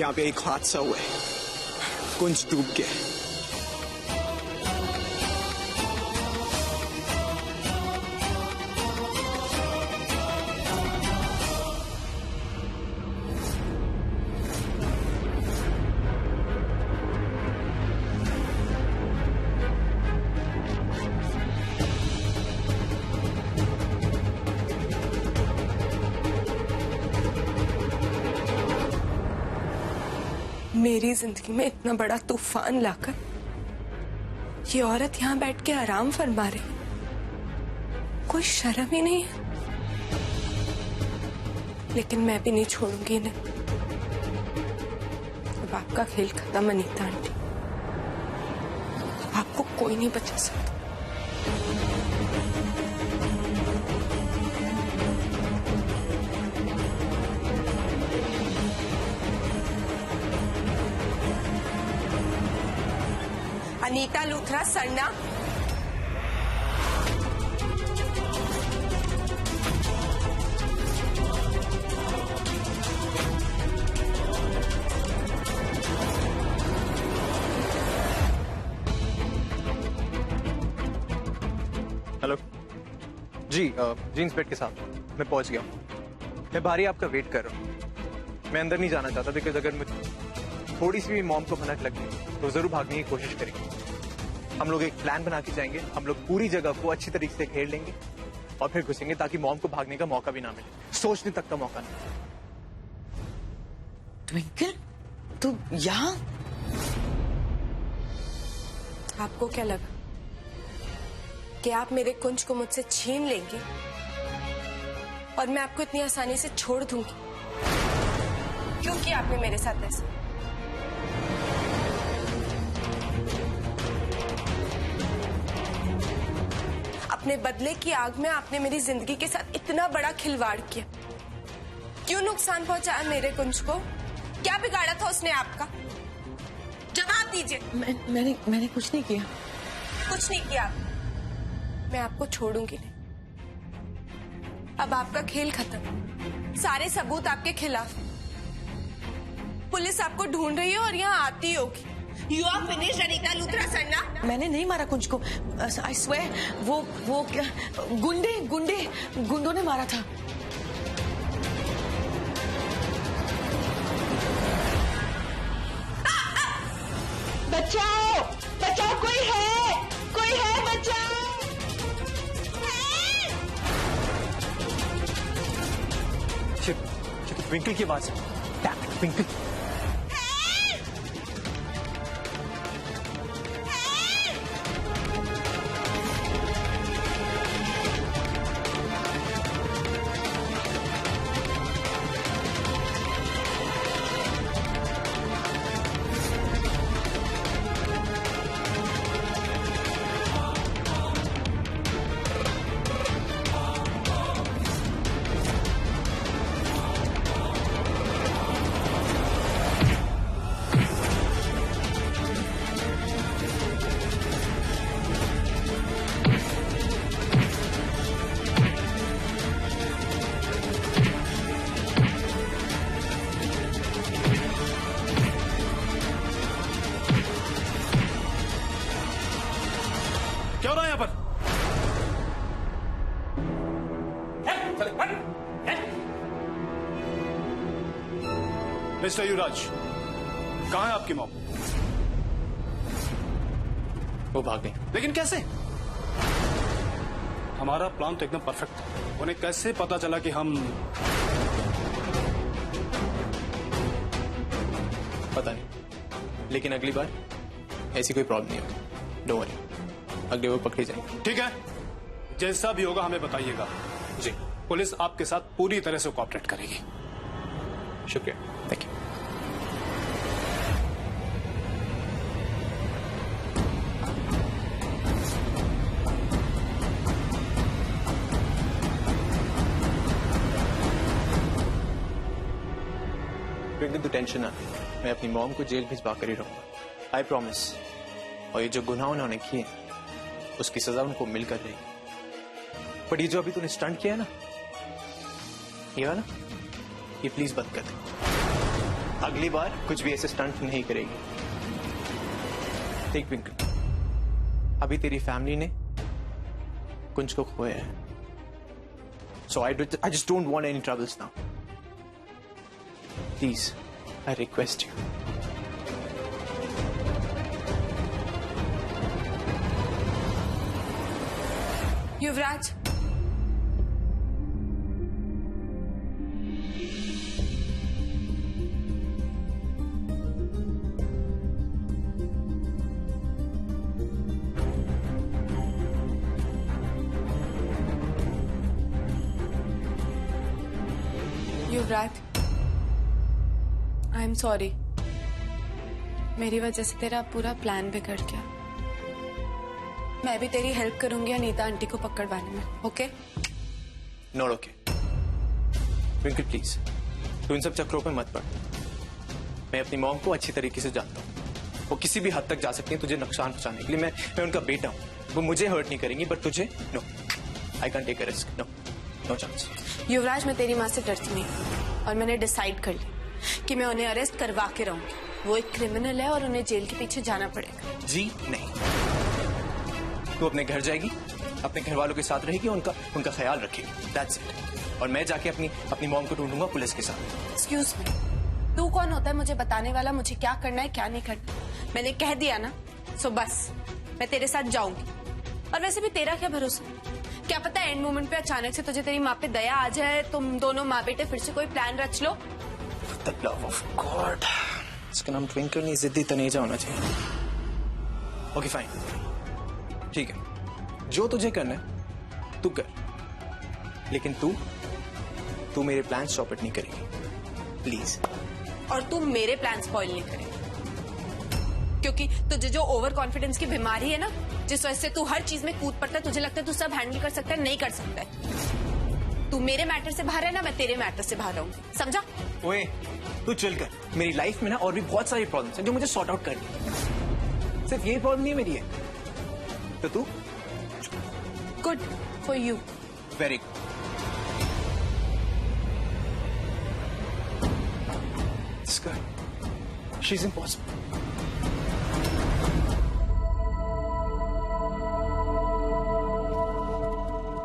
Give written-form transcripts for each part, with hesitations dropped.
यहाँ पे एक हादसा हुआ है, कुंज डूब गया। मेरी जिंदगी में इतना बड़ा तूफान लाकर ये औरत यहां बैठ के आराम फरमा रही, कोई शर्म ही नहीं है। लेकिन मैं भी नहीं छोड़ूंगी इन्हें। अब आपका खेल खत्म अनीता आंटी, आपको कोई नहीं बचा सकता। अनीता लूथरा सरना, हेलो जी, जीन्स बेड के साथ मैं पहुंच गया हूँ। मैं बाहर ही आपका वेट कर रहा हूँ। मैं अंदर नहीं जाना चाहता बिकॉज अगर मुझे थोड़ी सी भी मॉम को भनक लग गई तो जरूर भागने की कोशिश करेंगे। हम लोग एक प्लान बना के जाएंगे, हम लोग पूरी जगह को अच्छी तरीके से घेर लेंगे और फिर घुसेंगे ताकि मॉम को भागने का मौका भी ना मिले, सोचने तक का मौका नहीं। ट्विंकल, तू यहाँ? आपको क्या लगा कि आप मेरे कुंज को मुझसे छीन लेंगे और मैं आपको इतनी आसानी से छोड़ दूंगी? क्यों किया आपने मेरे साथ ऐसा? अपने बदले की आग में आपने मेरी जिंदगी के साथ इतना बड़ा खिलवाड़ किया। क्यों नुकसान पहुंचाया मेरे कुंज को? क्या बिगाड़ा था उसने आपका? जवाब दीजिए। मैंने कुछ नहीं किया। कुछ नहीं किया। मैं आपको छोड़ूंगी नहीं। अब आपका खेल खत्म। सारे सबूत आपके खिलाफ। पुलिस आपको ढूंढ रही है और यहाँ आती होगी। You are finished, Anita Luthra Sarna. मैंने नहीं मारा कुंज को। I swear, वो क्या गुंडों ने मारा था। बचाओ, बचाओ, कोई है, बचाओ। ट्विंकल की आवाज है। ट्विंकल, क्या हो रहा है यहाँ पर? मिस्टर युवराज, कहाँ है आपकी मॉम? वो भाग गई। लेकिन कैसे? हमारा प्लान तो एकदम परफेक्ट था। उन्हें कैसे पता चला कि हम... पता नहीं, लेकिन अगली बार ऐसी कोई प्रॉब्लम नहीं होगी। डोंट वरी, अगले वो पकड़ी जाएंगे। ठीक है, जैसा भी होगा हमें बताइएगा। जी, पुलिस आपके साथ पूरी तरह से कोऑपरेट करेगी। शुक्रिया, थैंक यू। तू टेंशन ना, मैं अपनी मॉम को जेल भिजवा कर ही रहूंगा। I promise. और ये जो गुनाह उन्होंने किए उसकी सजा उनको मिलकर रहेगी। पर ये जो अभी तूने स्टंट किया ना, ये वाला, ये प्लीज बंद कर दे। अगली बार कुछ भी ऐसे स्टंट नहीं करेगी। देख ट्विंकल, अभी तेरी फैमिली ने कुंज को खोया है, so I just don't want any troubles now. Please, I request you. Yuvraj, Yuvraj, I am sorry. मेरी वजह से तेरा पूरा प्लान बिगड़ गया। मैं भी तेरी हेल्प करूंगी अनीता आंटी को पकड़वाने में, okay? Not okay. Twinkle please, तू इन सब चक्रों पे मत पड़। मैं अपनी मॉम को अच्छी तरीके से जानता हूँ। वो किसी भी हद तक जा सकती है तुझे नुकसान पहुंचाने के लिए। मैं उनका बेटा हूँ, वो मुझे हर्ट नहीं करेंगी, बट तुझे no, I can take a risk. No, no chance. Yuvraj, मैं तेरी माँ से डरती नहीं और मैंने डिसाइड कर लिया कि मैं उन्हें अरेस्ट करवा के रहूंगी। वो एक क्रिमिनल है और उन्हें जेल के पीछे जाना पड़ेगा। जी नहीं, तू अपने घर जाएगी, अपने घर वालों के साथ रहेगी, उनका ख्याल रखेगी। That's it. और मैं जाके अपनी मॉम को ढूंढूंगा पुलिस के साथ। एक्सक्यूज मी, तू कौन होता है मुझे बताने वाला मुझे क्या करना है क्या नहीं करना? मैंने कह दिया ना, सो बस मैं तेरे साथ जाऊंगी। और वैसे भी तेरा क्या भरोसा, क्या पता एंड मोमेंट पे अचानक से तुझे तेरी माँ पे दया आ जाए, तुम दोनों माँ बेटे फिर से कोई प्लान रच लो। The love of God. इसका नाम ट्विंकल नहीं, जिद्दी तनेजा होना चाहिए। ओके फाइन, ठीक है, जो तुझे करना है तू कर, लेकिन तू मेरे प्लान चौपट नहीं करेगी, प्लीज। और तू मेरे प्लान स्पॉइल नहीं करेगा, क्योंकि तुझे जो ओवर कॉन्फिडेंस की बीमारी है ना, जिस वजह से तू हर चीज में कूद पड़ता है, तुझे लगता है तू सब हैंडल कर सकता है, नहीं कर सकता है। तू मेरे मैटर से बाहर है ना, मैं तेरे मैटर से बाहर रहूंगी, समझा? ओए, तू चिल कर। मेरी लाइफ में ना और भी बहुत सारी प्रॉब्लम्स हैं जो मुझे सॉर्ट आउट करनी है। सिर्फ यही प्रॉब्लम नहीं है मेरी है, तो तू good for you. Very good. This girl, she's impossible.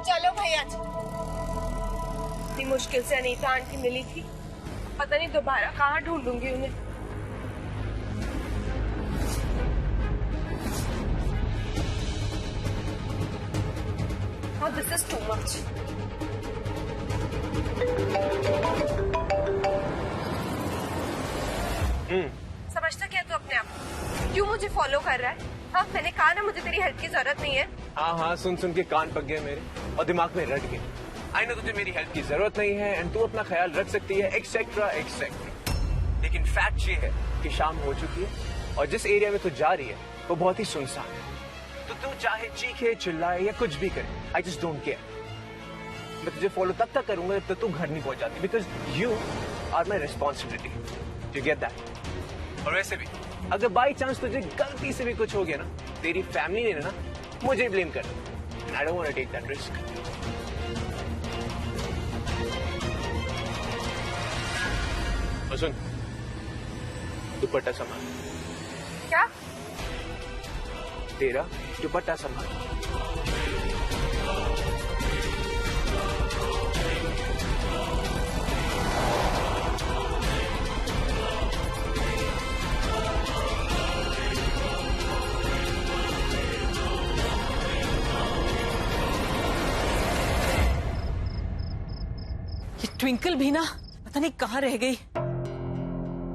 चलो भैया, इतनी मुश्किल से अनीता आंटी मिली थी, पता नहीं दोबारा कहाँ ढूंढूंगी उन्हें। Oh, this is too much. समझता क्या तू अपने आप? क्यों मुझे फॉलो कर रहा है? हाँ, मैंने कहा ना मुझे तेरी हेल्प की जरूरत नहीं है। हाँ, सुन के कान पक गए मेरे और दिमाग में रट गए। आई नो तुझे मेरी हेल्प की जरूरत नहीं है एंड तू अपना ख्याल रख सकती है, एक्सेट्रा एक्सेट्रा। लेकिन फैक्ट ये है कि शाम हो चुकी है और जिस एरिया में तू जा रही है वो बहुत ही सुनसान है। तो तू चाहे चीखे चिल्लाए या कुछ भी करे, आई जस्ट डोंट केयर। मैं तुझे फॉलो तब तक करूंगा जब तक तू घर नहीं पहुंच जाती, because you are my responsibility. You get that? और वैसे भी अगर बाई चांस तुझे गलती से भी कुछ हो गया ना, तेरी फैमिली ने ना मुझे ब्लेम कर, I don't want to take that risk. और सुन, दुपट्टा संभाल। क्या? तेरा दुपट्टा संभाल। ये ट्विंकल भी ना पता नहीं कहाँ रह गई।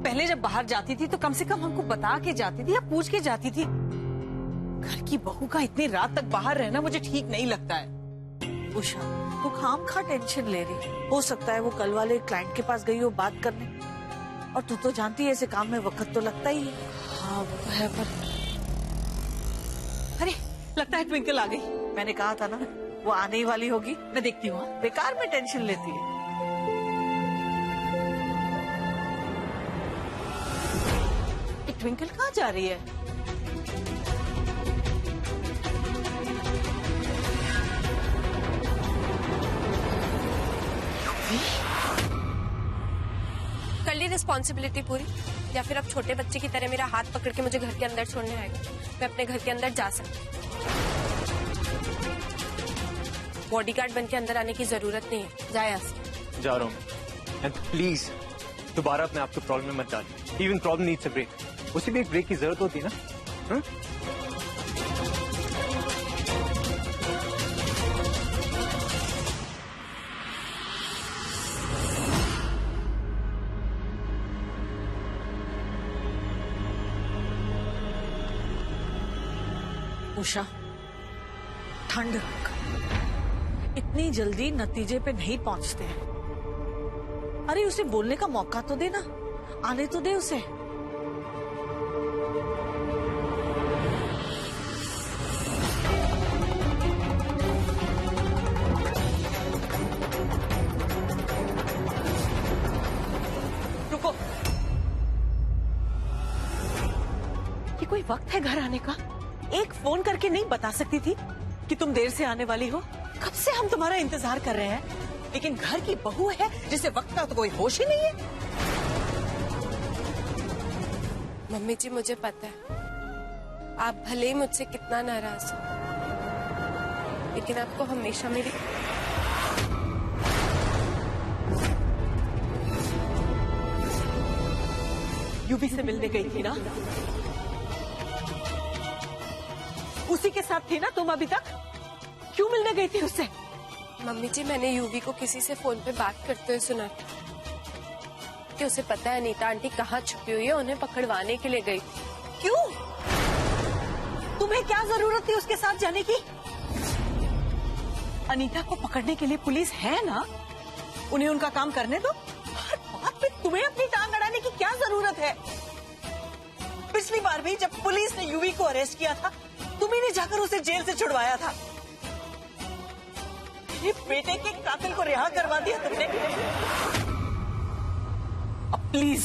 पहले जब बाहर जाती थी तो कम से कम हमको बता के जाती थी या पूछ के जाती थी। घर की बहू का इतनी रात तक बाहर रहना मुझे ठीक नहीं लगता है। उषा, वो खामखा टेंशन ले रही। हो सकता है वो कल वाले क्लाइंट के पास गई हो बात करने, और तू तो जानती है ऐसे काम में वक्त तो लगता ही है। हाँ वो तो है, पर अरे लगता है ट्विंकल आ गई। मैंने कहा था ना वो आने ही वाली होगी। मैं देखती हूँ। बेकार में टेंशन लेती है। ये ट्विंकल कहाँ जा रही है? कर ली रिस्पॉन्सिबिलिटी पूरी, या फिर अब छोटे बच्चे की तरह मेरा हाथ पकड़ के मुझे घर के अंदर छोड़ने आएगा? मैं अपने घर के अंदर जा सकती हूँ, बॉडीगार्ड बन के अंदर आने की जरूरत नहीं है। जाए यहाँ से। जा रहा हूँ। एंड प्लीज दोबारा अपने आप को प्रॉब्लम में मत डालिए। Even problem needs a break. उसे भी एक ब्रेक की जरूरत होती है ना। हाँ? उषा, ठंड रख, इतनी जल्दी नतीजे पे नहीं पहुंचते हैं। अरे उसे बोलने का मौका तो दे ना, आने तो दे उसे। रुको, ये कोई वक्त है घर आने का? एक फोन करके नहीं बता सकती थी कि तुम देर से आने वाली हो? कब से हम तुम्हारा इंतजार कर रहे हैं, लेकिन घर की बहू है जिसे वक्त का तो कोई होश ही नहीं है। मम्मी जी, मुझे पता है आप भले ही मुझसे कितना नाराज हो, लेकिन आपको हमेशा मेरी यूवी से मिलने गई थी ना? उसी के साथ थी ना तुम अभी तक? क्यों मिलने गई थी उससे? मम्मी जी, मैंने यूवी को किसी से फोन पे बात करते हुए सुना कि उसे पता है अनीता आंटी कहाँ छुपी हुई है, उन्हें पकड़वाने के लिए गई। क्यों? तुम्हें क्या जरूरत थी उसके साथ जाने की? अनीता को पकड़ने के लिए पुलिस है ना, उन्हें उनका काम करने दो। हर बात पे तुम्हें अपनी टांग अड़ाने की क्या जरूरत है? पिछली बार भी जब पुलिस ने यूवी को अरेस्ट किया था, तुम्ही ने जाकर उसे जेल से छुड़वाया था। ये बेटे के कातिल को रिहा करवा दिया तुमने। अब प्लीज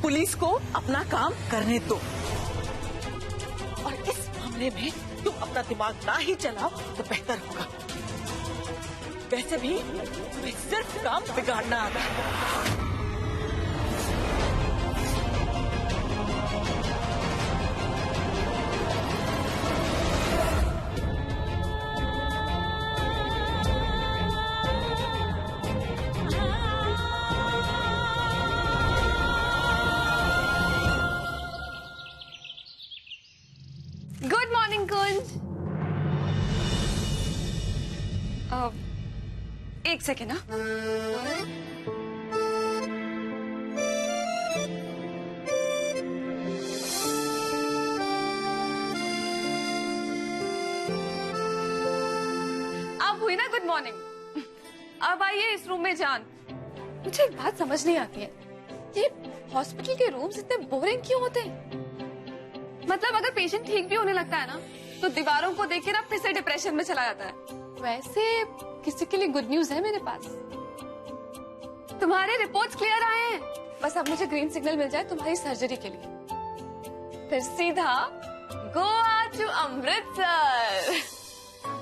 पुलिस को अपना काम करने दो, और इस मामले में तुम अपना दिमाग ना ही चलाओ तो बेहतर होगा। वैसे भी तुम्हें सिर्फ काम बिगाड़ना आता है। गुड मॉर्निंग कुंज। एक सेकेंड ना। अब हुई ना गुड मॉर्निंग। अब आइए इस रूम में जान। मुझे एक बात समझ नहीं आती है, ये हॉस्पिटल के रूम्स इतने बोरिंग क्यों होते हैं? मतलब अगर पेशेंट ठीक भी होने लगता है ना, तो दीवारों को देख के ना फिर से डिप्रेशन में चला जाता है। वैसे किसी के लिए गुड न्यूज है मेरे पास, तुम्हारे रिपोर्ट्स क्लियर आए हैं। बस अब मुझे ग्रीन सिग्नल मिल जाए तुम्हारी सर्जरी के लिए, फिर सीधा गोवा टू अमृतसर।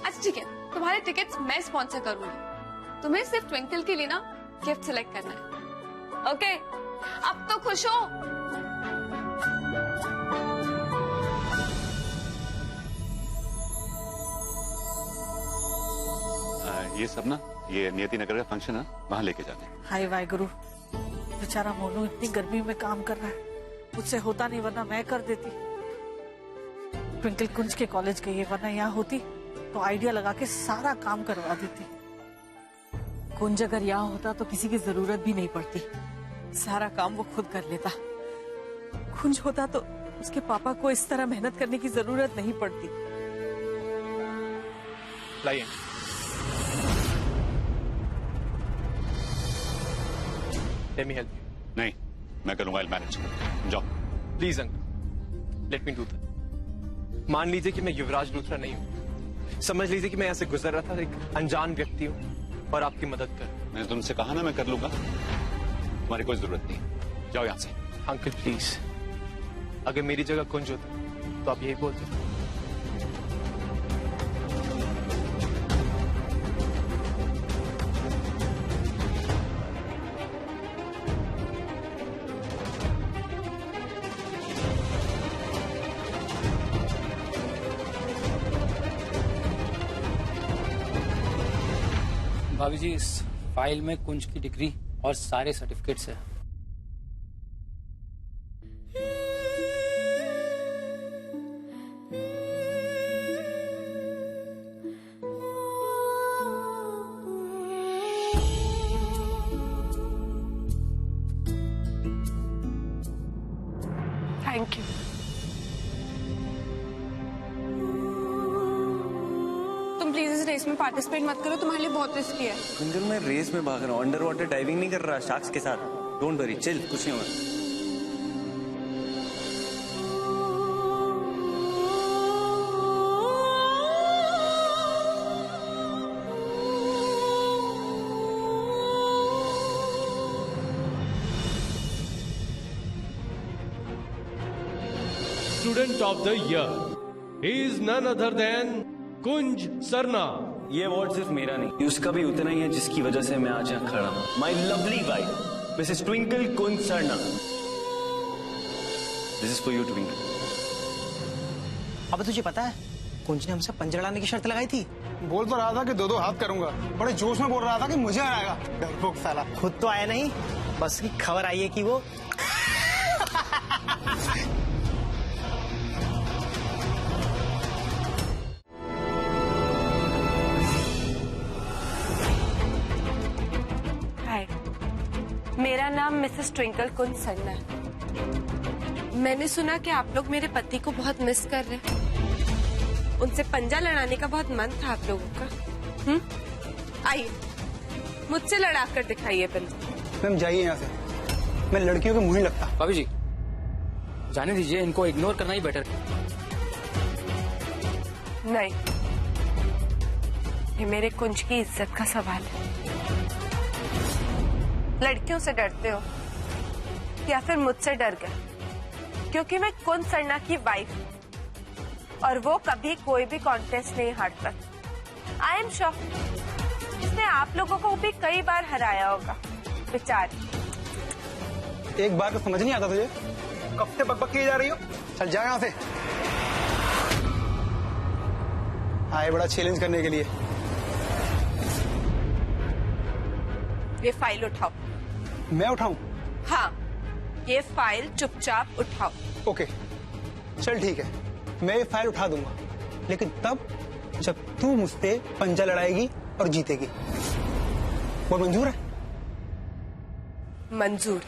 अच्छा ठीक है, तुम्हारे टिकट्स मैं स्पॉन्सर करूंगी, तुम्हें सिर्फ ट्विंकल के लिए ना गिफ्ट सिलेक्ट करना है। ओके, अब तो खुश हो? ये सब ना, ये नियति नगर का फंक्शन है, वहाँ लेके जाते हैं। हाय वाहिगुरु, बेचारा मोनू इतनी गर्मी में काम कर रहा है, मुझसे होता नहीं, वरना मैं कर देती। ट्विंकल कुंज के कॉलेज गई है, वरना यहाँ होती तो आइडिया लगा के सारा काम करवा देती। कुंज अगर यहाँ होता तो किसी की जरूरत भी नहीं पड़ती, सारा काम वो खुद कर लेता। कुंज होता तो उसके पापा को इस तरह मेहनत करने की जरूरत नहीं पड़ती। लाइए। Let me help you. नहीं, मैं करूंगा मैनेज। जाओ। Please uncle, let me do that. मान लीजिए कि मैं युवराज लूथरा नहीं हूँ, समझ लीजिए कि मैं यहाँ से गुजर रहा था, एक अनजान व्यक्ति हूँ और आपकी मदद कर। मैंने तुमसे कहा ना मैं कर लूंगा, तुम्हारी कोई जरूरत नहीं। जाओ यहाँ से। अंकल प्लीज, अगर मेरी जगह कुंज होता तो आप यही बोलते। भाभी जी, इस फाइल में कुंज की डिग्री और सारे सर्टिफिकेट्स हैं। Thank you. तुम प्लीज इस रेस में पार्टिसिपेट मत करो, तुम्हारे लिए बहुत रिस्की है। कुंजल, मैं रेस में भाग रहा हूँ, अंडर वाटर डाइविंग नहीं कर रहा शार्क्स के साथ। डोंट वरी, चिल, कुछ नहीं होगा। Student of the year. He is none other than कुंज सरना। ये अवार्ड सिर्फ मेरा नहीं, उसका भी उतना ही है जिसकी वजह से मैं आज यहाँ खड़ा हूँ। My lovely wife Mrs twinkle Kunj Sarna, this is for you twinkle. अब तुझे पता है कुंज ने हमसे पंजा लड़ाने की शर्त लगाई थी। बोल तो रहा था कि 2-2 हाथ करूंगा, बड़े जोश में बोल रहा था कि मुझे हराएगा। डरपोक साला। खुद तो आया नहीं, बस की खबर आई है कि वो मेरा नाम मिसेस ट्विंकल कुंज सरना है। मैंने सुना कि आप लोग मेरे पति को बहुत मिस कर रहे हैं। उनसे पंजा लड़ाने का बहुत मन था आप लोगों का। आइए, मुझसे लड़ा कर दिखाइए पंजा। मैम जाइए यहाँ से, मैं लड़कियों के मुंह ही लगता। भाभी जी जाने दीजिए, इनको इग्नोर करना ही बेटर। नहीं, ये मेरे कुंज की इज्जत का सवाल है। लड़कियों से डरते हो या फिर मुझसे डर गए? क्योंकि मैं कुंज सरना की वाइफ हूं और वो कभी कोई भी कॉन्टेस्ट नहीं हारता। आई एम श्योर उसने आप लोगों को भी कई बार हराया होगा। बेचारी। एक बार तो समझ नहीं आता तुझे? कब से बकबक किए जा रही हो? चल जा यहाँ से। आए बड़ा चैलेंज करने के लिए। ये फाइल उठाओ। मैं उठाऊं? हाँ, ये फाइल चुपचाप उठाओ। ओके, चल ठीक है, मैं ये फाइल उठा दूंगा, लेकिन तब जब तू मुझसे पंजा लड़ाएगी और जीतेगी। वो मंजूर है? मंजूर।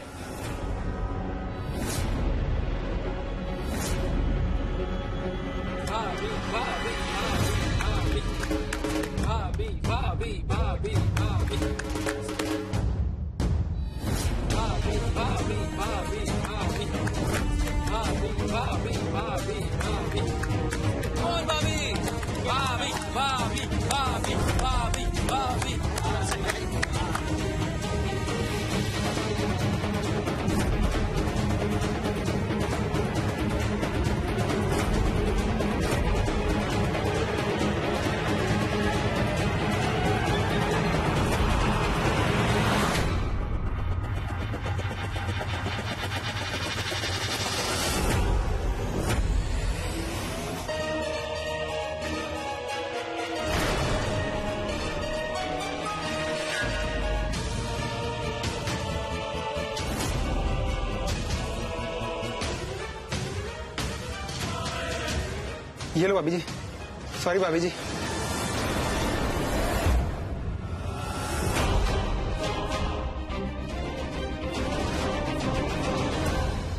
ये लो भाभी जी। सॉरी भाभी जी।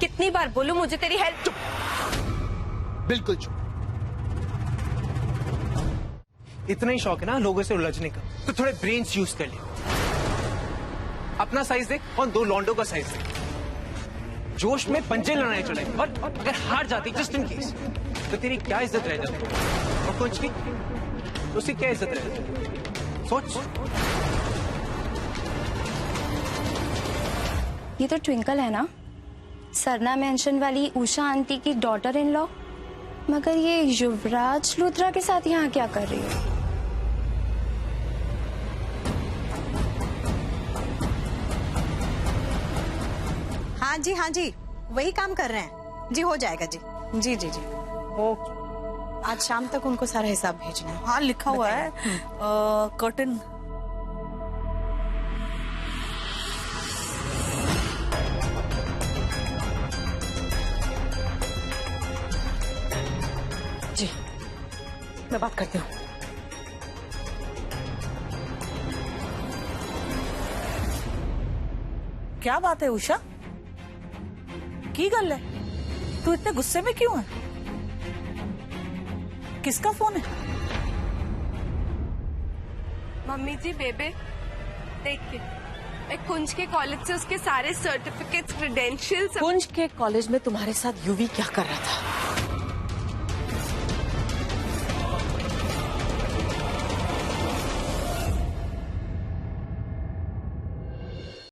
कितनी बार बोलूं मुझे तेरी हेल्प? बिल्कुल चुप। इतना ही शौक है ना लोगों से उलझने का, तो थोड़े ब्रेन्स यूज कर ले। अपना साइज देख और 2 लॉन्डो का साइज देख। जोश में पंजे लड़ाई चले और अगर हार जाती जस्ट इन केस तो तेरी क्या इज्जत रह जाती, और कुछ की उसकी क्या इज्जत रह जाती? सोच। ये तो ट्विंकल है ना, सरना मेंशन वाली उषा आंटी की डॉटर इन लॉ। मगर ये युवराज लूथरा के साथ यहाँ क्या कर रही है? हाँ जी, वही काम कर रहे हैं जी। हो जाएगा जी। जी जी जी। ओके, आज शाम तक उनको सारा हिसाब भेजना है। हाँ लिखा हुआ है कर्टन जी मैं बात करती हूँ। क्या बात है उषा, की गल है? तू इतने गुस्से में क्यों है? किसका फोन है? मम्मी जी बेबे देखिए, मैं कुंज के कॉलेज से उसके सारे सर्टिफिकेट्स क्रेडेंशियल्स। कुंज के कॉलेज में तुम्हारे साथ यूवी क्या कर रहा था?